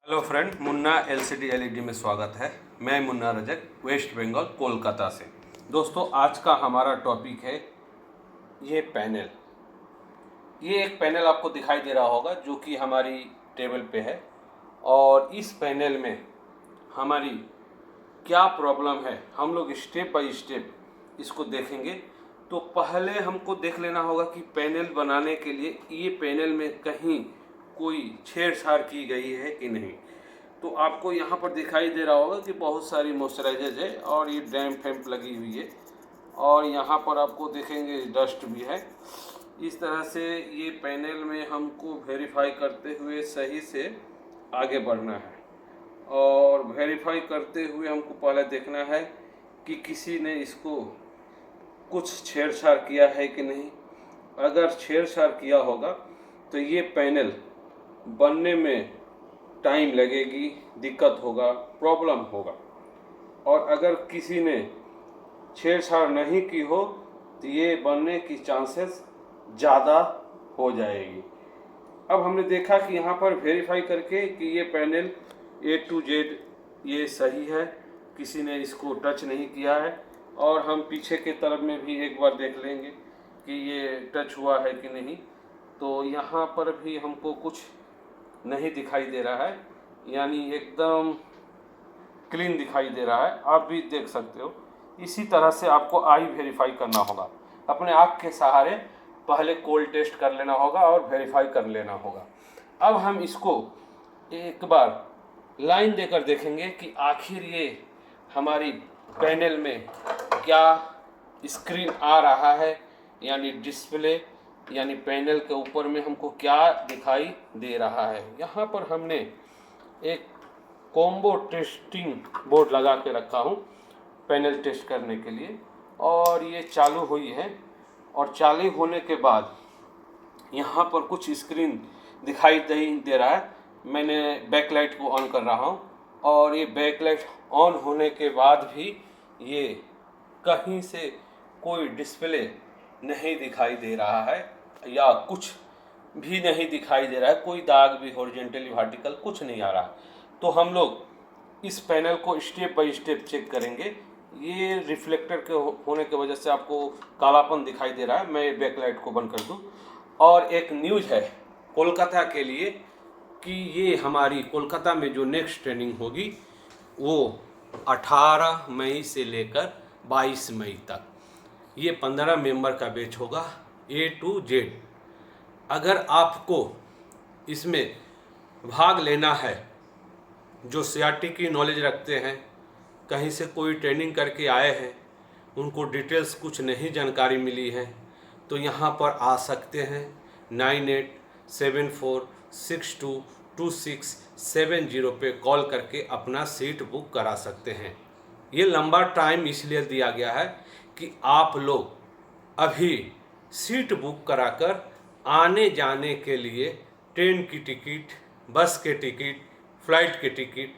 Hello friend, Munna LCD LED में स्वागत है। मैं मुन्ना रजक, वेस्ट बंगाल, कोलकाता से। दोस्तों, आज का हमारा टॉपिक है ये पैनल। ये एक पैनल आपको दिखाई दे रहा होगा जो कि हमारी टेबल पे है, और इस पैनल में हमारी क्या प्रॉब्लम है हम लोग स्टेप बाय स्टेप इसको देखेंगे। तो पहले हमको देख लेना होगा कि पैनल बनाने के लिए ये पैनल में कहीं कोई छेड़छाड़ की गई है कि नहीं। तो आपको यहाँ पर दिखाई दे रहा होगा कि बहुत सारी मॉइस्चराइजर है और ये डैम्प फैम्प लगी हुई है, और यहाँ पर आपको देखेंगे डस्ट भी है। इस तरह से ये पैनल में हमको वेरीफाई करते हुए सही से आगे बढ़ना है, और वेरीफाई करते हुए हमको पहले देखना है कि किसी ने इसको कुछ छेड़छाड़ किया है कि नहीं। अगर छेड़छाड़ किया होगा तो ये पैनल बनने में टाइम लगेगी, दिक्कत होगा, प्रॉब्लम होगा। और अगर किसी ने छेड़छाड़ नहीं की हो तो ये बनने की चांसेस ज़्यादा हो जाएगी। अब हमने देखा कि यहाँ पर वेरीफाई करके कि ये पैनल A to Z ये सही है, किसी ने इसको टच नहीं किया है। और हम पीछे के तरफ में भी एक बार देख लेंगे कि ये टच हुआ है कि नहीं। तो यहाँ पर भी हमको कुछ नहीं दिखाई दे रहा है, यानी एकदम क्लीन दिखाई दे रहा है। आप भी देख सकते हो। इसी तरह से आपको आई वेरीफाई करना होगा। अपने आँख के सहारे पहले कोल्ड टेस्ट कर लेना होगा और वेरीफाई कर लेना होगा। अब हम इसको एक बार लाइन देकर देखेंगे कि आखिर ये हमारी पैनल में क्या स्क्रीन आ रहा है, यानी डिस्प्ले, यानी पैनल के ऊपर में हमको क्या दिखाई दे रहा है। यहाँ पर हमने एक कॉम्बो टेस्टिंग बोर्ड लगा के रखा हूँ पैनल टेस्ट करने के लिए, और ये चालू हुई है। और चालू होने के बाद यहाँ पर कुछ स्क्रीन दिखाई दे रहा है। मैंने बैकलाइट को ऑन कर रहा हूँ, और ये बैकलाइट ऑन होने के बाद भी ये कहीं से कोई डिस्प्ले नहीं दिखाई दे रहा है, या कुछ भी नहीं दिखाई दे रहा है, कोई दाग भी हॉरिजॉन्टली वर्टिकल कुछ नहीं आ रहा। तो हम लोग इस पैनल को स्टेप बाय स्टेप चेक करेंगे। ये रिफ्लेक्टर के होने की वजह से आपको कालापन दिखाई दे रहा है। मैं बैकलाइट को बंद कर दूं। और एक न्यूज़ है कोलकाता के लिए कि ये हमारी कोलकाता में जो नेक्स्ट ट्रेनिंग होगी वो 18 मई से लेकर 22 मई तक, ये 15 मेंबर का बैच होगा A to Z। अगर आपको इसमें भाग लेना है, जो सीआरटी की नॉलेज रखते हैं, कहीं से कोई ट्रेनिंग करके आए हैं, उनको डिटेल्स कुछ नहीं जानकारी मिली है, तो यहाँ पर आ सकते हैं। 9874622670 पे कॉल करके अपना सीट बुक करा सकते हैं। ये लंबा टाइम इसलिए दिया गया है कि आप लोग अभी सीट बुक कराकर आने जाने के लिए ट्रेन की टिकट, बस के टिकट, फ्लाइट के टिकट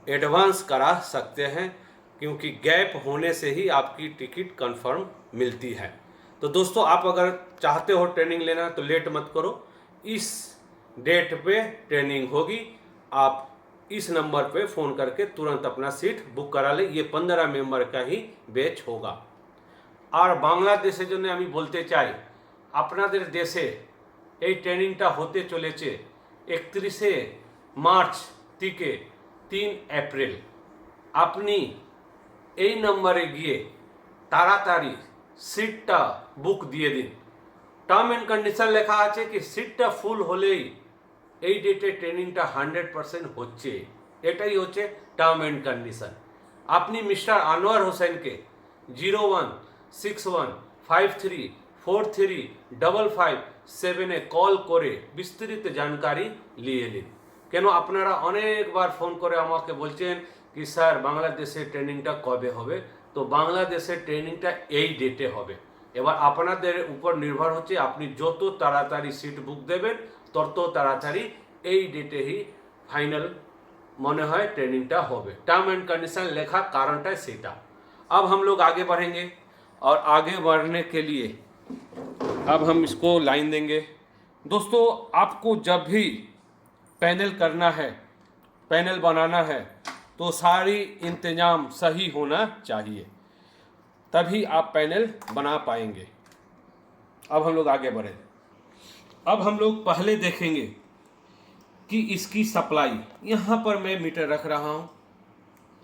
एडवांस करा सकते हैं, क्योंकि गैप होने से ही आपकी टिकट कंफर्म मिलती है। तो दोस्तों, आप अगर चाहते हो ट्रेनिंग लेना तो लेट मत करो। इस डेट पे ट्रेनिंग होगी। आप इस नंबर पे फ़ोन करके तुरंत अपना सीट बुक करा ले। ये 15 मेंबर का ही बैच होगा। আর বাংলাদেশের জন্য আমি বলতে চাই, আপনাদের দেশে এই ট্রেনিংটা হতে চলেছে 31শে মার্চ থেকে 3 এপ্রিল। আপনি এই নম্বরে গিয়ে তাড়াতাড়ি সিটটা বুক দিয়ে দিন। টার্ম অ্যান্ড কন্ডিশন লেখা আছে কি সিটটা ফুল হলেই এই ডেটে ট্রেনিংটা 100% হচ্ছে। এটাই হচ্ছে টার্ম অ্যান্ড কন্ডিশন। আপনি মিস্টার আনোয়ার হোসেনকে 016153435557 কল করে বিস্তারিত জানকারি নিয়ে নিন। কেন আপনারা অনেকবার ফোন করে আমাকে বলছেন কি স্যার বাংলাদেশে ট্রেনিংটা কবে হবে। তো বাংলাদেশের ট্রেনিংটা এই ডেটে হবে। এবার আপনাদের উপর নির্ভর হচ্ছে, আপনি যত তাড়াতাড়ি সিট বুক দেবেন তত তাড়াতাড়ি এই ডেটেই ফাইনাল মনে হয় ट्रेनिंगটা হবে। टर्म एंड कंडीशन लेखा कारणटा सेटा। अब हम लोग आगे बढ़ेंगे, और आगे बढ़ने के लिए अब हम इसको लाइन देंगे। दोस्तों, आपको जब भी पैनल करना है पैनल बनाना है तो सारी इंतजाम सही होना चाहिए, तभी आप पैनल बना पाएंगे। अब हम लोग आगे बढ़े। अब हम लोग पहले देखेंगे कि इसकी सप्लाई, यहाँ पर मैं मीटर रख रहा हूँ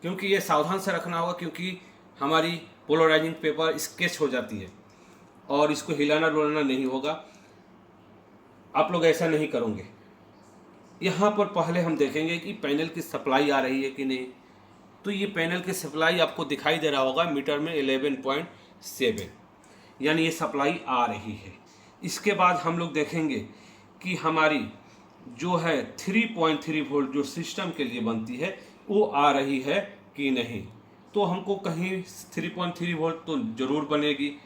क्योंकि ये सावधान से रखना होगा, क्योंकि हमारी पोलराइजिंग पेपर स्केच हो जाती है और इसको हिलाना डुलाना नहीं होगा। आप लोग ऐसा नहीं करोगे। यहाँ पर पहले हम देखेंगे कि पैनल की सप्लाई आ रही है कि नहीं। तो ये पैनल की सप्लाई आपको दिखाई दे रहा होगा मीटर में 11.7, यानी ये सप्लाई आ रही है। इसके बाद हम लोग देखेंगे कि हमारी जो है 3.3 वोल्ट जो सिस्टम के लिए बनती है वो आ रही है कि नहीं। तो हमको कहीं 3.3 वोल्ट तो ज़रूर बनेगी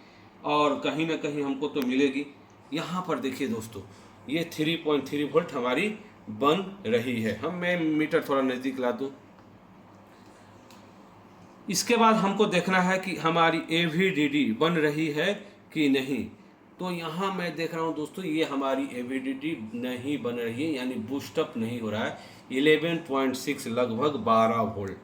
और कहीं ना कहीं हमको तो मिलेगी। यहाँ पर देखिए दोस्तों, ये 3.3 वोल्ट हमारी बन रही है। मैं मीटर थोड़ा नज़दीक ला दूँ। इसके बाद हमको देखना है कि हमारी AVDD बन रही है कि नहीं। तो यहाँ मैं देख रहा हूँ दोस्तों, ये हमारी AVDD नहीं बन रही है, यानी बूस्टअप नहीं हो रहा है। 11.6 लगभग 12 वोल्ट,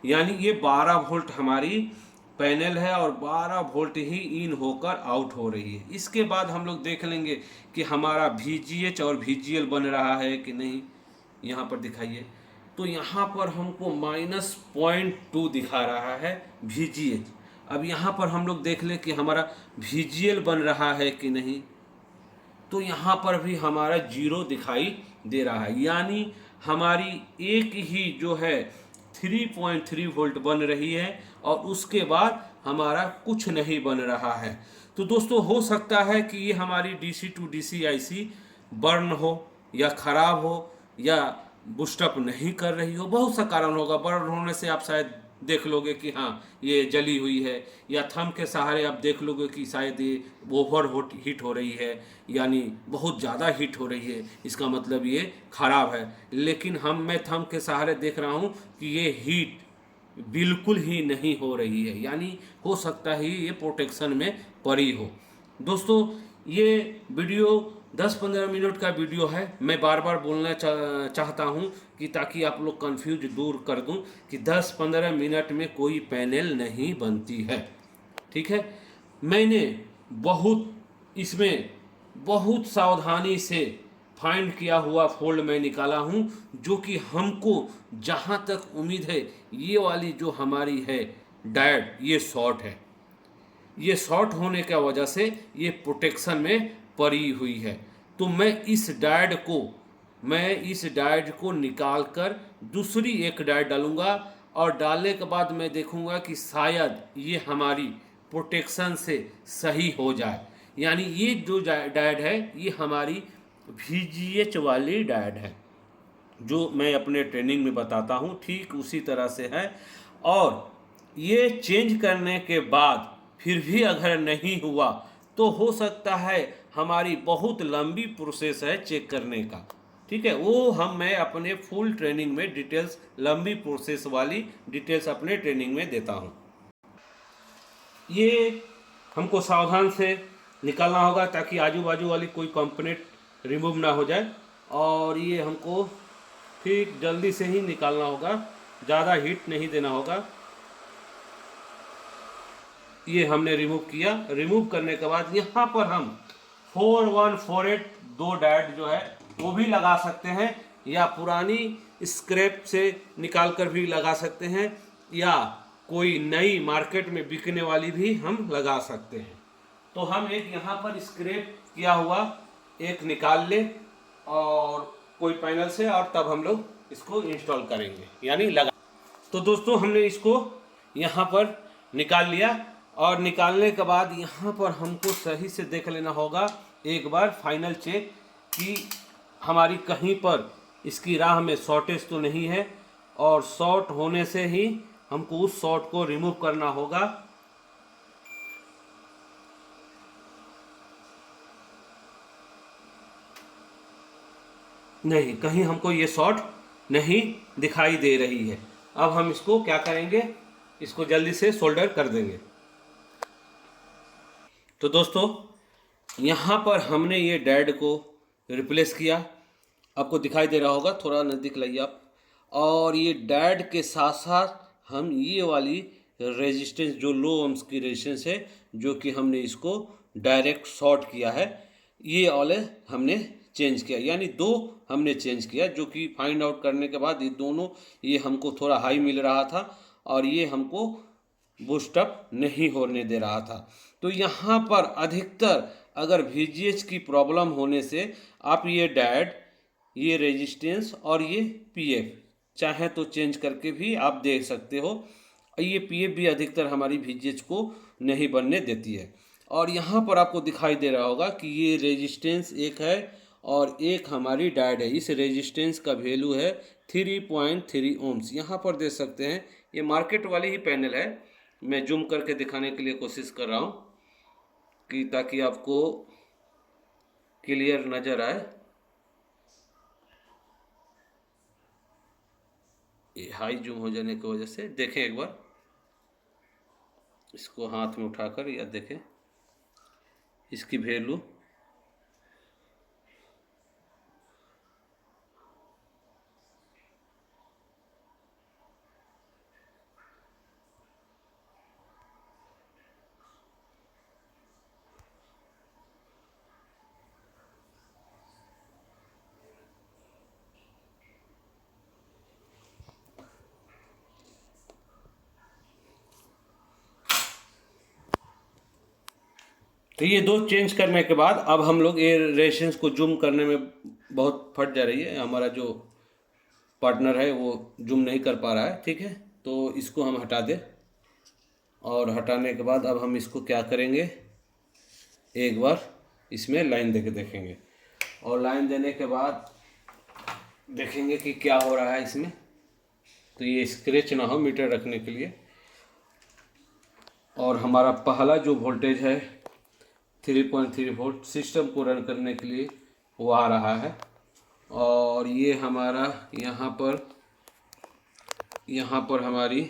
यानी ये 12 वोल्ट हमारी पैनल है और 12 वोल्ट ही इन होकर आउट हो रही है। इसके बाद हम लोग देख लेंगे कि हमारा VGH और VGL बन रहा है कि नहीं। यहाँ पर दिखाइए, तो यहाँ पर हमको -0.2 दिखा रहा है VGH। अब यहाँ पर हम लोग देख लें कि हमारा VGL बन रहा है कि नहीं। तो यहाँ पर भी हमारा 0 दिखाई दे रहा है, यानी हमारी एक ही जो है 3.3 वोल्ट बन रही है और उसके बाद हमारा कुछ नहीं बन रहा है। तो दोस्तों, हो सकता है कि ये हमारी DC to DC IC burn हो या ख़राब हो या बूस्टअप नहीं कर रही हो। बहुत सा कारण होगा। बर्न होने से आप शायद देख लोगे कि हाँ ये जली हुई है, या थंब के सहारे आप देख लोगे कि शायद ये ओवर हीट हो रही है, यानी बहुत ज़्यादा हीट हो रही है, इसका मतलब ये ख़राब है। लेकिन मैं थंब के सहारे देख रहा हूँ कि ये हीट बिल्कुल ही नहीं हो रही है, यानी हो सकता है ये प्रोटेक्शन में पड़ी हो। दोस्तों, ये वीडियो 10-15 मिनट का वीडियो है। मैं बार बार बोलना चाहता हूँ कि ताकि आप लोग कंफ्यूज दूर कर दूँ कि 10-15 मिनट में कोई पैनल नहीं बनती है, ठीक है। मैंने इसमें बहुत सावधानी से फाइंड किया हुआ फोल्ड मैं निकाला हूँ, जो कि हमको जहाँ तक उम्मीद है ये वाली जो हमारी है डायोड, ये शॉर्ट है। ये शॉर्ट होने की वजह से ये प्रोटेक्शन में पड़ी हुई है। तो मैं इस डायोड को निकाल कर दूसरी एक डायोड डालूंगा और डालने के बाद मैं देखूंगा कि शायद ये हमारी प्रोटेक्शन से सही हो जाए। यानी ये जो डायोड है ये हमारी VGH वाली डायोड है, जो मैं अपने ट्रेनिंग में बताता हूँ, ठीक उसी तरह से है। और ये चेंज करने के बाद फिर भी अगर नहीं हुआ तो हो सकता है हमारी बहुत लंबी प्रोसेस है चेक करने का, ठीक है। वो मैं अपने फुल ट्रेनिंग में डिटेल्स, लंबी प्रोसेस वाली डिटेल्स अपने ट्रेनिंग में देता हूँ। ये हमको सावधान से निकालना होगा ताकि आजू बाजू वाली कोई कंपोनेंट रिमूव ना हो जाए, और ये हमको ठीक जल्दी से ही निकालना होगा, ज़्यादा हीट नहीं देना होगा। ये हमने रिमूव किया। रिमूव करने के बाद यहाँ पर हम 4148 दो डायोड जो है वो भी लगा सकते हैं, या पुरानी स्क्रैप से निकाल कर भी लगा सकते हैं, या कोई नई मार्केट में बिकने वाली भी हम लगा सकते हैं। तो हम एक यहाँ पर स्क्रैप किया हुआ एक निकाल ले और कोई पैनल से, और तब हम लोग इसको इंस्टॉल करेंगे, यानी लगा। तो दोस्तों, हमने इसको यहाँ पर निकाल लिया, और निकालने के बाद यहाँ पर हमको सही से देख लेना होगा एक बार फाइनल चेक कि हमारी कहीं पर इसकी राह में शॉर्टेज तो नहीं है, और शॉर्ट होने से ही हमको उस शॉर्ट को रिमूव करना होगा। नहीं, कहीं हमको ये शॉर्ट नहीं दिखाई दे रही है। अब हम इसको क्या करेंगे, इसको जल्दी से सोल्डर कर देंगे। तो दोस्तों, यहाँ पर हमने ये डायोड को रिप्लेस किया, आपको दिखाई दे रहा होगा, थोड़ा नज़दीक लाइए आप। और ये डैड के साथ साथ हम ये वाली रेजिस्टेंस जो लो ओम्स की रेजिस्टेंस है, जो कि हमने इसको डायरेक्ट शॉर्ट किया है, ये वाले हमने चेंज किया, यानी दो हमने चेंज किया, जो कि फाइंड आउट करने के बाद ये दोनों, ये हमको थोड़ा हाई मिल रहा था और ये हमको बूस्टअप नहीं होने दे रहा था। तो यहाँ पर अधिकतर अगर VGH की प्रॉब्लम होने से आप ये डैड, ये रेजिस्टेंस और ये PF चाहे तो चेंज करके भी आप देख सकते हो। ये PF भी अधिकतर हमारी VGH को नहीं बनने देती है। और यहाँ पर आपको दिखाई दे रहा होगा कि ये रेजिस्टेंस एक है और एक हमारी डायोड है। इस रेजिस्टेंस का वैल्यू है 3.3 ओम्स। यहाँ पर देख सकते हैं, ये मार्केट वाली ही पैनल है। मैं जूम करके दिखाने के लिए कोशिश कर रहा हूँ कि ताकि आपको क्लियर नज़र आए। ये हाई जूम हो जाने की वजह से देखें, एक बार इसको हाथ में उठाकर या देखें इसकी वैल्यू। तो ये दो चेंज करने के बाद अब हम लोग ये रेजिस्टेंस को जूम करने में बहुत फट जा रही है, हमारा जो पार्टनर है वो जूम नहीं कर पा रहा है, ठीक है। तो इसको हम हटा दें और हटाने के बाद अब हम इसको क्या करेंगे, एक बार इसमें लाइन दे के देखेंगे और लाइन देने के बाद देखेंगे कि क्या हो रहा है इसमें। तो ये स्क्रैच ना हो मीटर रखने के लिए। और हमारा पहला जो वोल्टेज है 3.3 वोल्ट सिस्टम को रन करने के लिए वो आ रहा है। और ये हमारा यहाँ पर हमारी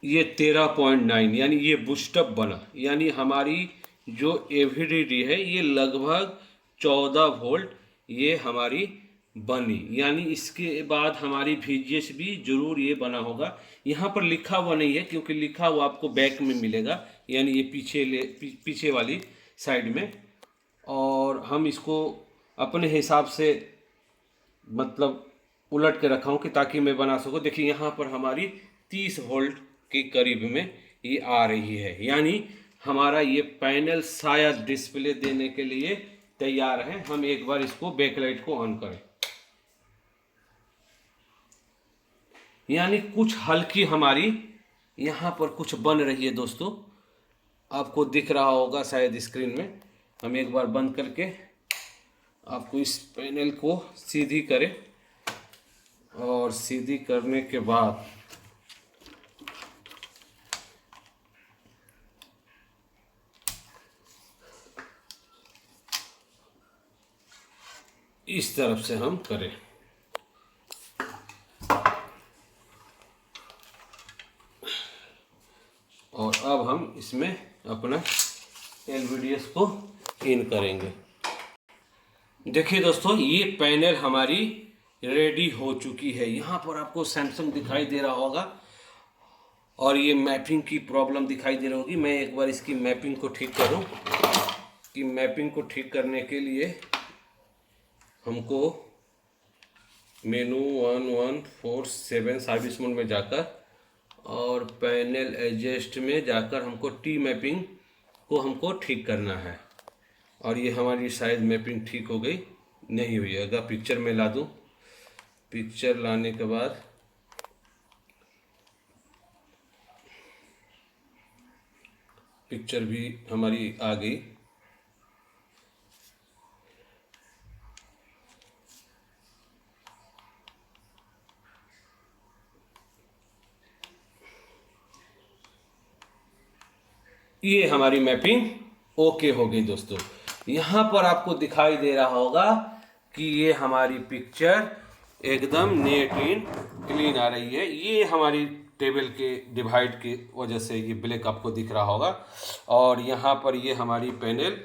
ये 13.9 यानी ये बूस्टअप बना, यानी हमारी जो एवीडीडी है ये लगभग 14 वोल्ट ये हमारी बनी, यानी इसके बाद हमारी VGH भी जरूर ये बना होगा। यहाँ पर लिखा हुआ नहीं है क्योंकि लिखा हुआ आपको बैक में मिलेगा, यानी ये पीछे वाली साइड में। और हम इसको अपने हिसाब से मतलब उलट के रखा हूँ कि ताकि मैं बना सकूँ। देखिए यहाँ पर हमारी 30 वोल्ट के करीब में ये आ रही है, यानी हमारा ये पैनल शायद डिस्प्ले देने के लिए तैयार है। हम एक बार इसको बैकलाइट को ऑन करें, यानी कुछ हल्की हमारी यहाँ पर कुछ बन रही है दोस्तों, आपको दिख रहा होगा शायद स्क्रीन में। हम एक बार बंद करके आपको इस पैनल को सीधी करें और सीधी करने के बाद इस तरफ से हम करें। और अब हम इसमें अपना LVDS को इन करेंगे। देखिए दोस्तों, ये पैनल हमारी रेडी हो चुकी है। यहाँ पर आपको सैमसंग दिखाई दे रहा होगा और ये मैपिंग की प्रॉब्लम दिखाई दे रही होगी। मैं एक बार इसकी मैपिंग को ठीक करूँ। कि मैपिंग को ठीक करने के लिए हमको मेनू 1147 सर्विस मोड में जाकर और पैनल एडजस्ट में जाकर हमको टी मैपिंग को हमको ठीक करना है। और ये हमारी शायद मैपिंग ठीक हो गई, नहीं हुई है। अगर पिक्चर में ला दूँ, पिक्चर लाने के बाद पिक्चर भी हमारी आ गई। ये हमारी मैपिंग ओके हो गई दोस्तों। यहाँ पर आपको दिखाई दे रहा होगा कि ये हमारी पिक्चर एकदम नेट इन क्लीन आ रही है। ये हमारी टेबल के डिवाइड की वजह से ये ब्लैक आपको दिख रहा होगा। और यहाँ पर ये हमारी पैनल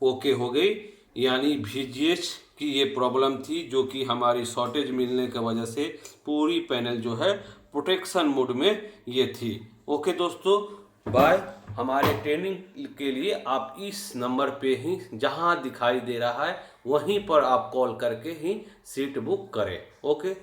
ओके हो गई, यानी VGH कि ये प्रॉब्लम थी, जो कि हमारी शॉर्टेज मिलने की वजह से पूरी पैनल जो है प्रोटेक्शन मोड में ये थी। ओके दोस्तों, बाय। हमारे ट्रेनिंग के लिए आप इस नंबर पे ही जहां दिखाई दे रहा है वहीं पर आप कॉल करके ही सीट बुक करें। ओके।